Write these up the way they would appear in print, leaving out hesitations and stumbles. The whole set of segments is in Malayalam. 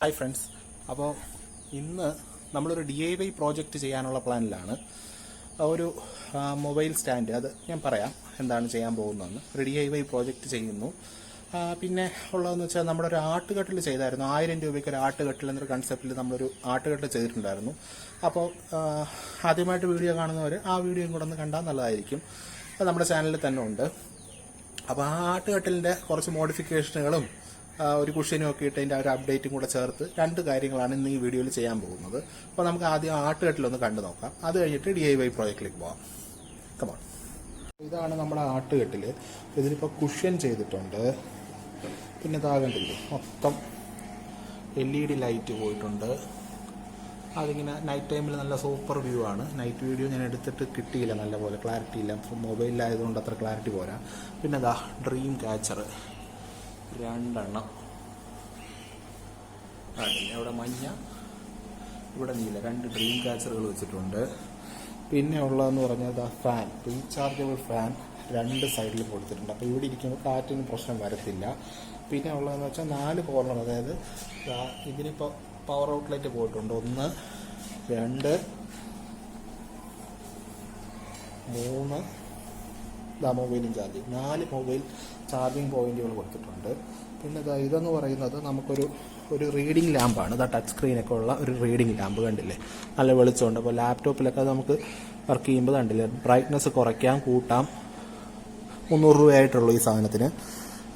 ഹായ് ഫ്രണ്ട്സ്, അപ്പോൾ ഇന്ന് നമ്മളൊരു DIY പ്രോജക്റ്റ് ചെയ്യാനുള്ള പ്ലാനിലാണ്. ഒരു മൊബൈൽ സ്റ്റാൻഡ്, അത് ഞാൻ പറയാം എന്താണ് ചെയ്യാൻ പോകുന്നതെന്ന്. ഒരു DIY പ്രോജക്റ്റ് ചെയ്യുന്നു. പിന്നെ ഉള്ളതെന്ന് വെച്ചാൽ നമ്മുടെ ഒരു ആട്ടുകട്ടിൽ ചെയ്തായിരുന്നു. 1000 രൂപയ്ക്ക് ഒരു ആട്ടുകട്ടിൽ എന്നൊരു കൺസെപ്റ്റിൽ നമ്മളൊരു ആട്ടുകട്ടിൽ ചെയ്തിട്ടുണ്ടായിരുന്നു. അപ്പോൾ ആദ്യമായിട്ട് വീഡിയോ കാണുന്നവർ ആ വീഡിയോയും കൂടെ ഒന്ന് കണ്ടാൽ നല്ലതായിരിക്കും. അത് നമ്മുടെ ചാനലിൽ തന്നെ ഉണ്ട്. അപ്പോൾ ആ ആട്ടുകട്ടിലിൻ്റെ കുറച്ച് മോഡിഫിക്കേഷനുകളും ഒരു കുഷ്യനും ഒക്കെ ഇട്ട് അതിൻ്റെ ഒരു അപ്ഡേറ്റും കൂടെ ചേർത്ത് രണ്ട് കാര്യങ്ങളാണ് ഇന്ന് ഈ വീഡിയോയിൽ ചെയ്യാൻ പോകുന്നത്. അപ്പോൾ നമുക്ക് ആദ്യം ആട്ടുകട്ടിലൊന്ന് കണ്ടു നോക്കാം. അത് കഴിഞ്ഞിട്ട് DIY പ്രോജക്റ്റിലേക്ക് പോകാം. കമോൺ. ഇതാണ് നമ്മുടെ ആട്ടുകെട്ടിൽ. ഇതിലിപ്പോൾ കുഷ്യൻ ചെയ്തിട്ടുണ്ട്. പിന്നെ താകണ്ടില്ലേ, മൊത്തം LED ലൈറ്റ് പോയിട്ടുണ്ട്. അതിങ്ങനെ നൈറ്റ് ടൈമിൽ നല്ല സൂപ്പർ വ്യൂ ആണ്. നൈറ്റ് വീഡിയോ ഞാൻ എടുത്തിട്ട് കിട്ടിയില്ല, നല്ലപോലെ ക്ലാരിറ്റി ഇല്ല, മൊബൈലിലായതുകൊണ്ട് അത്ര ക്ലാരിറ്റി പോരാ. പിന്നെ ഇതാ ഡ്രീം ക്യാച്ചർ 2 എണ്ണം. അവിടെ മഞ്ഞ, ഇവിടെ നീല, 2 ഡ്രീം ക്യാച്ചറുകൾ വെച്ചിട്ടുണ്ട്. പിന്നെ ഉള്ളതെന്ന് പറഞ്ഞാൽ ഫാൻ, റീചാർജബിൾ ഫാൻ 2 സൈഡിൽ കൊടുത്തിട്ടുണ്ട്. അപ്പോൾ ഇവിടെ ഇരിക്കുമ്പോൾ കാറ്റിന് പ്രശ്നം വരത്തില്ല. പിന്നെ ഉള്ളതെന്ന് വെച്ചാൽ 4 കോർണർ, അതായത് ഇതിനിപ്പോൾ പവർ ഔട്ട്ലെറ്റ് പോയിട്ടുണ്ട്. 1, 2, 3, മൊബൈലും ചാർജിങ്, 4 മൊബൈൽ ചാർജിങ് പോയിന്റുകൾ കൊടുത്തിട്ടുണ്ട്. പിന്നെ ഇതെന്ന് പറയുന്നത് നമുക്കൊരു റീഡിംഗ് ലാമ്പാണ്. ടച്ച് സ്ക്രീനൊക്കെ ഉള്ള ഒരു റീഡിംഗ് ലാമ്പ്, കണ്ടില്ലേ, നല്ല വെളിച്ചമുണ്ട്. അപ്പോൾ ലാപ്ടോപ്പിലൊക്കെ നമുക്ക് വർക്ക് ചെയ്യുമ്പോൾ കണ്ടില്ലേ, ബ്രൈറ്റ്നസ് കുറയ്ക്കാം കൂട്ടാം. 300 രൂപയായിട്ടുള്ളൂ ഈ സാധനത്തിന്.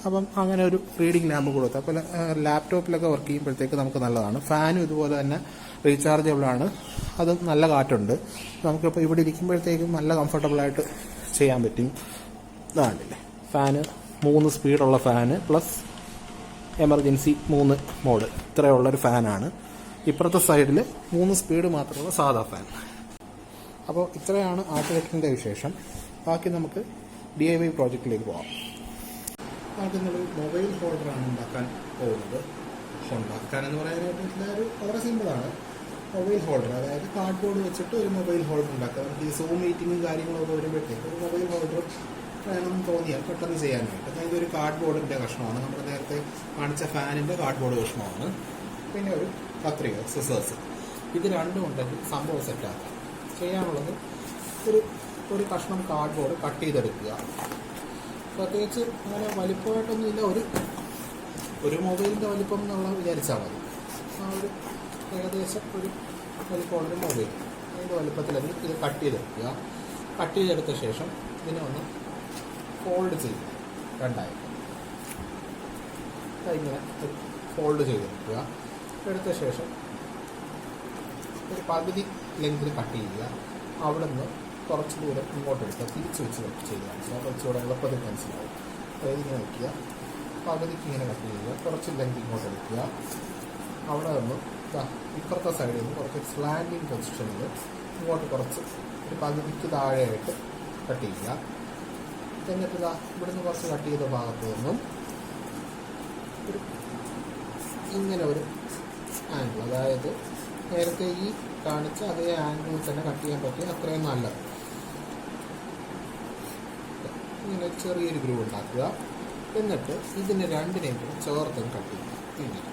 അപ്പം അങ്ങനെ ഒരു റീഡിംഗ് ലാമ്പ് കൊടുത്തു. അപ്പോൾ ലാപ്ടോപ്പിലൊക്കെ വർക്ക് ചെയ്യുമ്പോഴത്തേക്ക് നമുക്ക് നല്ലതാണ്. ഫാനും ഇതുപോലെ തന്നെ റീചാർജബിളാണ്, അതും നല്ല കാറ്റുണ്ട്. നമുക്കിപ്പോൾ ഇവിടെ ഇരിക്കുമ്പോഴത്തേക്കും നല്ല കംഫർട്ടബിളായിട്ട് ചെയ്യാൻ പറ്റും. ഇതാണ്ടില്ലേ, ഫാന് 3 സ്പീഡുള്ള ഫാന് പ്ലസ് എമർജൻസി 3 മോഡ്, ഇത്രയുള്ളൊരു ഫാനാണ്. ഇപ്പുറത്തെ സൈഡിൽ 3 സ്പീഡ് മാത്രമുള്ള സാധാ ഫാൻ. അപ്പോൾ ഇത്രയാണ് ആട്ടുകെട്ടിൻ്റെ വിശേഷം. ബാക്കി നമുക്ക് DIY പ്രോജക്റ്റിലേക്ക് പോകാം. ആദ്യം നമ്മൾ മൊബൈൽ ഹോൾഡറാണ് ഉണ്ടാക്കാൻ പോകുന്നത്. ഉണ്ടാക്കാനെന്ന് പറയാനായിട്ട് വളരെ സിമ്പിളാണ്. മൊബൈൽ ഹോൾഡർ, അതായത് കാർഡ്ബോർഡ് വെച്ചിട്ട് ഒരു മൊബൈൽ ഹോൾഡർ ഉണ്ടാക്കുക. നമുക്ക് ഈ സൂം മീറ്റിങ്ങും കാര്യങ്ങളൊക്കെ വരുമ്പോഴത്തേക്ക് ഒരു മൊബൈൽ ഹോൾഡർ വേണമെന്ന് തോന്നിയാൽ പെട്ടെന്ന് ചെയ്യാനായിട്ട്. അതായത് ഒരു കാർഡ്ബോർഡിൻ്റെ കഷ്ണമാണ്, നമ്മൾ നേരത്തെ കാണിച്ച ഫാനിൻ്റെ കാർഡ്ബോർഡ് കഷ്ണമാണ്. പിന്നെ ഒരു കത്രിക, സിസേഴ്സ്, ഇത് രണ്ടും ഉണ്ടെങ്കിൽ സംഭവം സെറ്റാക്കാം. ചെയ്യാനുള്ളത് ഒരു കഷ്ണം കാർഡ്ബോർഡ് കട്ട് ചെയ്തെടുക്കുക. പ്രത്യേകിച്ച് അങ്ങനെ വലിപ്പമായിട്ടൊന്നുമില്ല, ഒരു മൊബൈലിൻ്റെ വലിപ്പം എന്നുള്ള വിചാരിച്ചാൽ മതി. ആ ഒരു ഏകദേശം ഒരു വലിപ്പമുള്ളൊരു മൊബൈൽ, അതിൻ്റെ വലിപ്പത്തിലത് ഇത് കട്ട് ചെയ്തെടുക്കുക. കട്ട് ചെയ്തെടുത്ത ശേഷം ഇതിനെ ഒന്ന് ഫോൾഡ് ചെയ്യുക, 2 ഇങ്ങനെ ഫോൾഡ് ചെയ്തെടുക്കുക. എടുത്ത ശേഷം ഒരു പകുതി ലെങ്തിൽ കട്ട് ചെയ്യുക. അവിടെ നിന്ന് കുറച്ച് ദൂരം ഇങ്ങോട്ടെടുക്കുക, തിരിച്ച് വെച്ച് ചെയ്ത് കാണിച്ചാൽ കുറച്ചുകൂടെ എളുപ്പത്തിൽ മനസ്സിലാവും. അതായത് ഇങ്ങനെ വയ്ക്കുക, പകുതിക്ക് ഇങ്ങനെ കട്ട് ചെയ്യുക, കുറച്ച് ലെങ്ത് ഇങ്ങോട്ട് എടുക്കുക. അവിടെ നിന്ന് ഇപ്പുറത്തെ സൈഡിൽ നിന്ന് കുറച്ച് സ്ലാൻഡിങ് പൊസിഷനിൽ ഇങ്ങോട്ട് കുറച്ച് ഒരു പകുതിക്ക് താഴെയായിട്ട് കട്ട് ചെയ്യുക. എന്നിട്ട് ഇവിടുന്ന് കുറച്ച് കട്ട് ചെയ്ത ഭാഗത്ത് നിന്നും ഇങ്ങനെ ഒരു ആംഗിൾ, അതായത് നേരത്തെ ഈ കാണിച്ച അതേ ആംഗിളിൽ തന്നെ കട്ട് ചെയ്യാൻ പറ്റിയ അത്രയും നല്ലത്. ഇങ്ങനെ ചെറിയൊരു ഗ്രൂവ് ഉണ്ടാക്കുക. എന്നിട്ട് ഇതിന് 2നെയും കൂടെ ചേർത്തും കട്ട് ചെയ്യുക. ഇങ്ങനെ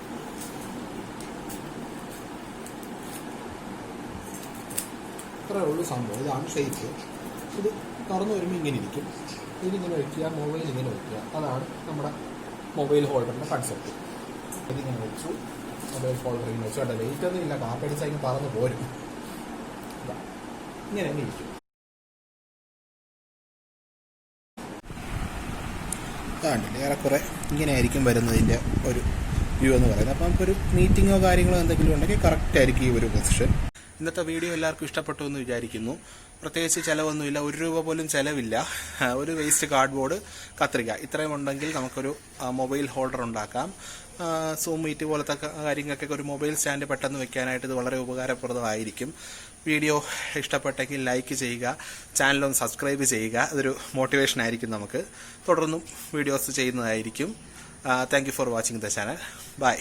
ഇത്രയേ ഉള്ളൂ സംഭവം. ഇതാണ് ഷേപ്പ്. ഇത് തുറന്നു വരുമ്പോൾ ഇങ്ങനെ ഇരിക്കും. ഇതിങ്ങനെ വയ്ക്കുക, മൊബൈൽ ഇങ്ങനെ വയ്ക്കുക. അതാണ് നമ്മുടെ മൊബൈൽ ഹോൾഡറിൻ്റെ കൺസെപ്റ്റ്. ഇതിങ്ങനെ വെച്ചു, മൊബൈൽ ഹോൾഡർ ഇങ്ങനെ വെച്ചു. അവിടെ വെയിറ്റ് ഒന്നും ഇല്ല, കാപ്പടിച്ചാൽ ഇങ്ങനെ പറന്ന് പോരും. ഇങ്ങനെ തന്നെ ഇരിക്കും. അതാണ്ടില്ല, ഏറെക്കുറെ ഇങ്ങനെ ആയിരിക്കും വരുന്നതിൻ്റെ ഒരു വ്യൂ എന്ന് പറയുന്നത്. അപ്പം നമുക്കൊരു മീറ്റിങ്ങോ കാര്യങ്ങളോ എന്തെങ്കിലും ഉണ്ടെങ്കിൽ കറക്റ്റ് ആയിരിക്കും ഈ ഒരു പൊസിഷൻ. ഇന്നത്തെ വീഡിയോ എല്ലാവർക്കും ഇഷ്ടപ്പെട്ടു എന്ന് വിചാരിക്കുന്നു. പ്രത്യേകിച്ച് ചിലവൊന്നുമില്ല, 1 രൂപ പോലും ചിലവില്ല. ഒരു വേസ്റ്റ് കാർഡ്ബോർഡ്, കത്രിക, ഇത്രയും ഉണ്ടെങ്കിൽ നമുക്കൊരു മൊബൈൽ ഹോൾഡർ ഉണ്ടാക്കാം. സൂം മീറ്റ് പോലത്തെ കാര്യങ്ങൾക്കൊക്കെ ഒരു മൊബൈൽ സ്റ്റാൻഡ് പെട്ടെന്ന് വെക്കാനായിട്ട് ഇത് വളരെ ഉപകാരപ്രദമായിരിക്കും. വീഡിയോ ഇഷ്ടപ്പെട്ടെങ്കിൽ ലൈക്ക് ചെയ്യുക, ചാനലൊന്ന് സബ്സ്ക്രൈബ് ചെയ്യുക. അതൊരു മോട്ടിവേഷൻ ആയിരിക്കും നമുക്ക്. തുടർന്നും വീഡിയോസ് ചെയ്യുന്നതായിരിക്കും. Thank you for watching the channel. By.